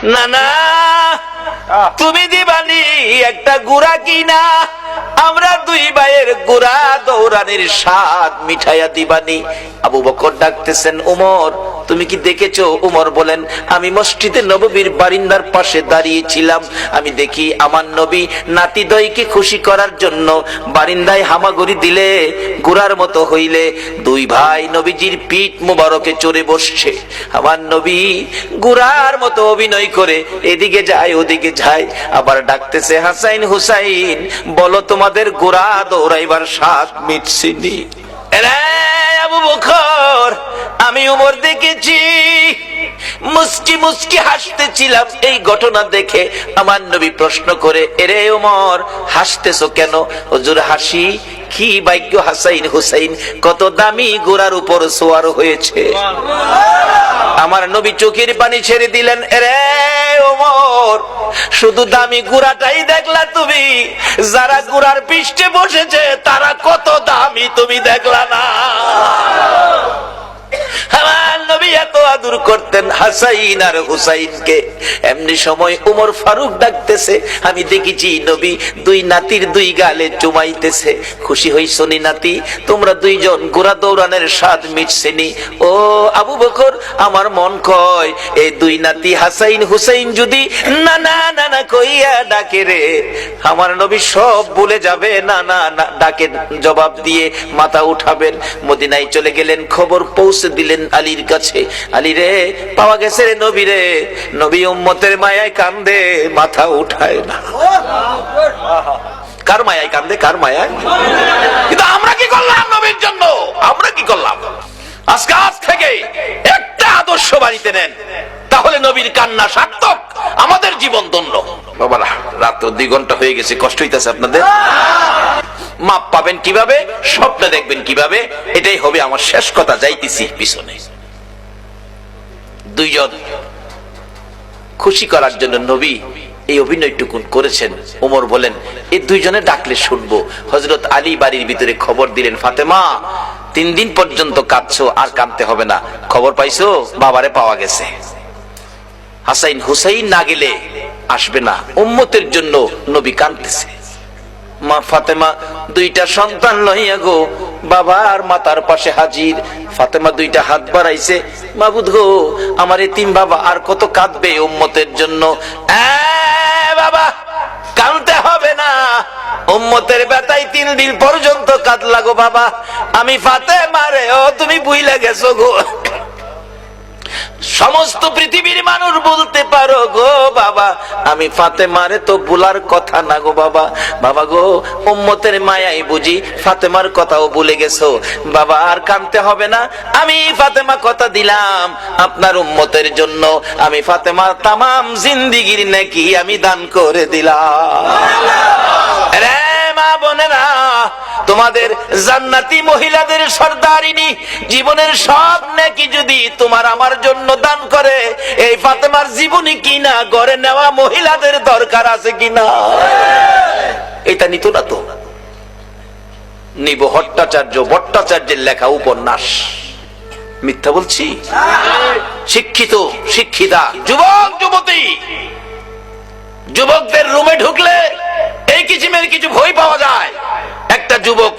না না, তুমি দিবানি একটা গুড়া কিনা, আমরা দুই ভাইয়ের গুড়া দৌড়ানির স্বাদ মিঠাইয়া দিবানি। আবু বকর ডাকতেছেন, উমর তুমি কি দেখেছো? উমর বলেন, আমি মসজিদে নববীর বারিন্দার পাশে দাঁড়িয়েছিলাম, আমি দেখি আমার নবী নাতিদয়কে খুশি করার জন্য বারিন্দায় হামাগুড়ি দিলে গুড়ার মতো হইলে দুই ভাই নবীজির পিঠ মুবারকে চড়ে বসছে। আমার নবী গুড়ার মতো অভিনয় করে এদিকে যায় ওদিকে যায়, আবার ডাকতেছে, হাসাইন হুসাইন বলো তোমাদের গুড়া দৌড়াইবার স্বাদ মিটছিনি? আবু বকর, আমি ওমর দেখেছি, মুস্কি মুস্কি হাসতেছিলাম। এই ঘটনা দেখে আমার নবী প্রশ্ন করে, এরে ওমর হাসতেছো কেন? হুজুর হাসি কি ভাগ্য, হাসাইন হুসাইন কত দামি ঘোড়ার উপর সোয়ার হয়েছে। আমার নবী চোখের পানি ছেড়ে দিলেন, এরে ওমর শুধু দামি ঘোড়াটাই দেখলা তুমি, যারা ঘোড়ার পৃষ্ঠে বসেছে তারা কত দামি তুমি দেখলা না? আমার নবী এত আদর করতেন হাসাইন আর হুসাইনকে। এমনি সময় উমর ফারুক ডাকতেছে, আমি দেখেছি নবী দুই নাতির দুই গালে চুমাইতেছে। খুশি হইছো নি নাতি? তোমরা দুইজন ঘোড়া দৌড়ানোর স্বাদ মিটছেনি? ও আবু বকর, আমার মন কয় এই দুই নাতি হাসাইন হুসাইন যদি না না না না কইয়া ডাকে রে, আমার নবী সব ভুলে যাবে। না না না ডাকে জবাব দিয়ে মাথা উঠাবেন। মদিনায় চলে গেলেন, খবর পৌঁছে দিলেন আলীর কাছে, আলী রে পাওয়া গেছে রে নবী রে। নবী উম্মতের মায়ায় কান্দে, মাথা উঠায় না। কার মায়ায় কান্দে? কার মায়ায়? কিন্তু আমরা কি করলাম নবীর জন্য? আমরা কি করলাম? আজকে আজ থেকে একটা আদর্শ বাড়িতে নেন, তাহলে নবীর কান্না সার্থক, আমাদের জীবন ধন্য। বাবারা রাত 2 ঘন্টা হয়ে গেছে, কষ্ট হইতেছে আপনাদের? মাপ পাবেন কিভাবে, স্বপ্ন দেখবেন কিভাবে, এটাই হবে আমার শেষ কথা। যাইতেছি পিছনে। দুইজন খুশি করার জন্য নবী এই অভিনয়টুকুন করেছেন। ওমর বলেন, এই দুইজনে ডাকলে শুনবো। হযরত আলী বাড়ির ভিতরে খবর দিলেন, ফাতেমা 3 দিন পর্যন্ত কাঁদছো, আর কাঁদতে হবে না। খবর পাইছো? বাবারে পাওয়া গেছে। হাসাইন হুসাইন না গেলে আসবে না, উম্মতের জন্য নবী কাঁদতেছে। মা ফাতেমা 2টা সন্তান লইয়া গো বাবার মাতার পাশে হাজির। ফাতেমা 2টা হাত বাড়াইছে, মাবুদ গো আমার এতিম বাবা আর কত কাঁদবে উম্মতের জন্য। বাবা কাঁদতে হবে না, উম্মতের ব্যথায় 3 দিন পর্যন্ত কাঁদলা গো বাবা। আমি ফাতেমা রে, ও তুমি ভুইলা গেছো গো। সমস্ত পৃথিবীর মানুষ বলতে পারো গো বাবা, আমি ফাতেমারে তো ভুলার কথা না গো বাবা। বাবা গো উম্মতের মায়াই বুঝি ফাতেমার কথাও ভুলে গেছো বাবা, আর কাঁদতে হবে না। আমি ফাতেমা কথা দিলাম আপনার উম্মতের জন্য, আমি ফাতেমার তামাম জিন্দেগীর নেকি আমি দান করে দিলাম। রে মা বোনেরা, তোমাদের জান্নাতি মহিলাদের সর্দারিনী জীবনের সব নেকি যদি তোমার আমার জন্য দান করে, এই ফাতেমার জীবনী কিনা গড়ে নেওয়া মহিলাদের দরকার আছে কিনা? এটা নিত না তো। নিব ভট্টাচার্যের লেখা উপন্যাস। মিথ্যা বলছি? শিক্ষিত শিক্ষিতা যুবক যুবতী, যুবকদের রুমে ঢুকলে এই কিসিমের কিছু ভয় পাওয়া যায়। একটা যুবক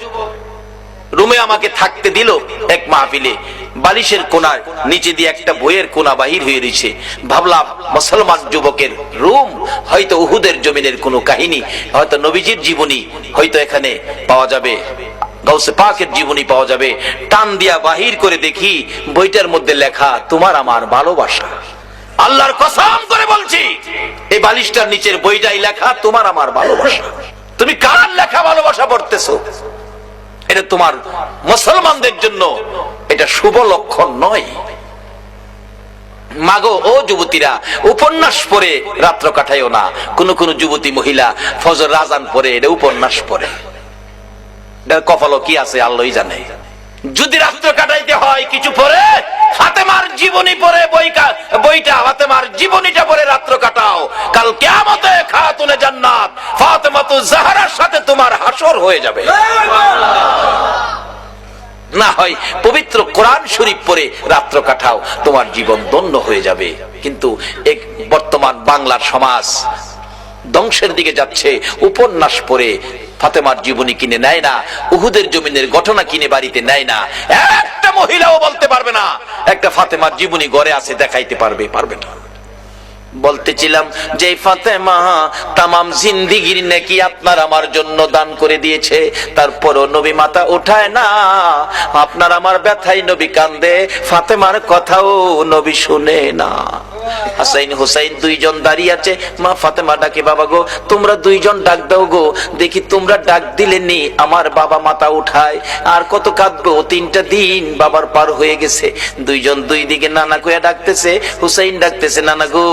রুমে আমাকে থাকতে দিল এক মাহফিলে, বালিশের কোনায় নিচে দিয়ে একটা বইয়ের কোনা বাহির হয়ে রয়েছে। ভাবলাম মুসলমান যুবকের রুম, হয়তো উহুদের জমিনের কোনো কাহিনী, হয়তো নবীজির জীবনী হয়তো এখানে পাওয়া যাবে, গাউসে পাকের জীবনী পাওয়া যাবে। টান দিয়া বাহির করে দেখি বইটার মধ্যে লেখা তোমার আমার ভালোবাসা। আল্লাহর কসম করে বলছি, এই বালিশটার নিচের বইটাই লেখা তোমার আমার ভালোবাসা। তুমি কার লেখা ভালোবাসা পড়তেছো? এটা তোমার মুসলমানদের জন্য এটা শুভ লক্ষণ নয়। মাগো ও যুবতীরা, উপন্যাস পড়ে রাত্র কাটাইও না। কোন কোন যুবতী মহিলা ফজর আযান পড়ে এটা উপন্যাস পড়ে, এটার কপালও কি আছে আল্লাহই জানে। যদি রাত্র কাটাইতে হয় কিছু পড়ে, ফাতেমার জীবনী পড়ে বইটা ফাতেমার জীবনীটা পড়ে রাত্র কাটাও। কাল কিয়ামতে খাতুনে জান্নাত ফাতেমাতুজ জাহরার সাথে তোমার হাসর হয়ে যাবে। না হয় পবিত্র কোরআন শরীফ পড়ে রাত্র কাটাও, তোমার জীবন ধন্য হয়ে যাবে। কিন্তু এক বর্তমান বাংলার সমাজ ধ্বংসের দিকে যাচ্ছে। উপন্যাস পড়ে ফাতেমার জীবনী কিনে নেয় না, উহুদের জমিনের ঘটনা কিনে বাড়িতে নেয় না। একটা মহিলাও বলতে পারবে না একটা ফাতেমার জীবনী ঘরে আছে, দেখাইতে পারবে না। বলতেছিলাম যে ফাতেমা তামাম জিন্দেগীর নেকি আপনার আমার জন্য দান করে দিয়েছে, তারপরও নবী মাথা উঠায় না। আপনার আমার ব্যথায় নবী কান্দে, ফাতেমার কথাও নবী শুনে না। হাসাইন হুসাইন দুইজন দাঁড়িয়ে আছে, মা ফাতেমা ডাকে, বাবা গো তোমরা দুইজন ডাক দাও গো, দেখি তোমরা ডাক দিলে নি আমার বাবা মাথা উঠায়। আর কত কাঁদবো, 3টা দিন বাবার পার হয়ে গেছে। দুইজন দুই দিকে নানা কইয়া ডাকতেছে। হুসাইন ডাকতেছে, নানা গো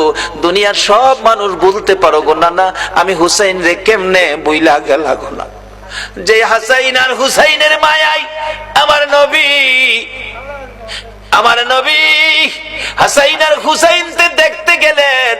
দুনিয়ার সব মানুষ বলতে পারো গো নানা, আমি হুসাইন রে কেমনে বইলা গেলা গো না। যে হাসাইন আর হুসাইনের মায়াই আমার নবী হাসাইন আর হুসাইন দেখতে গেলেন।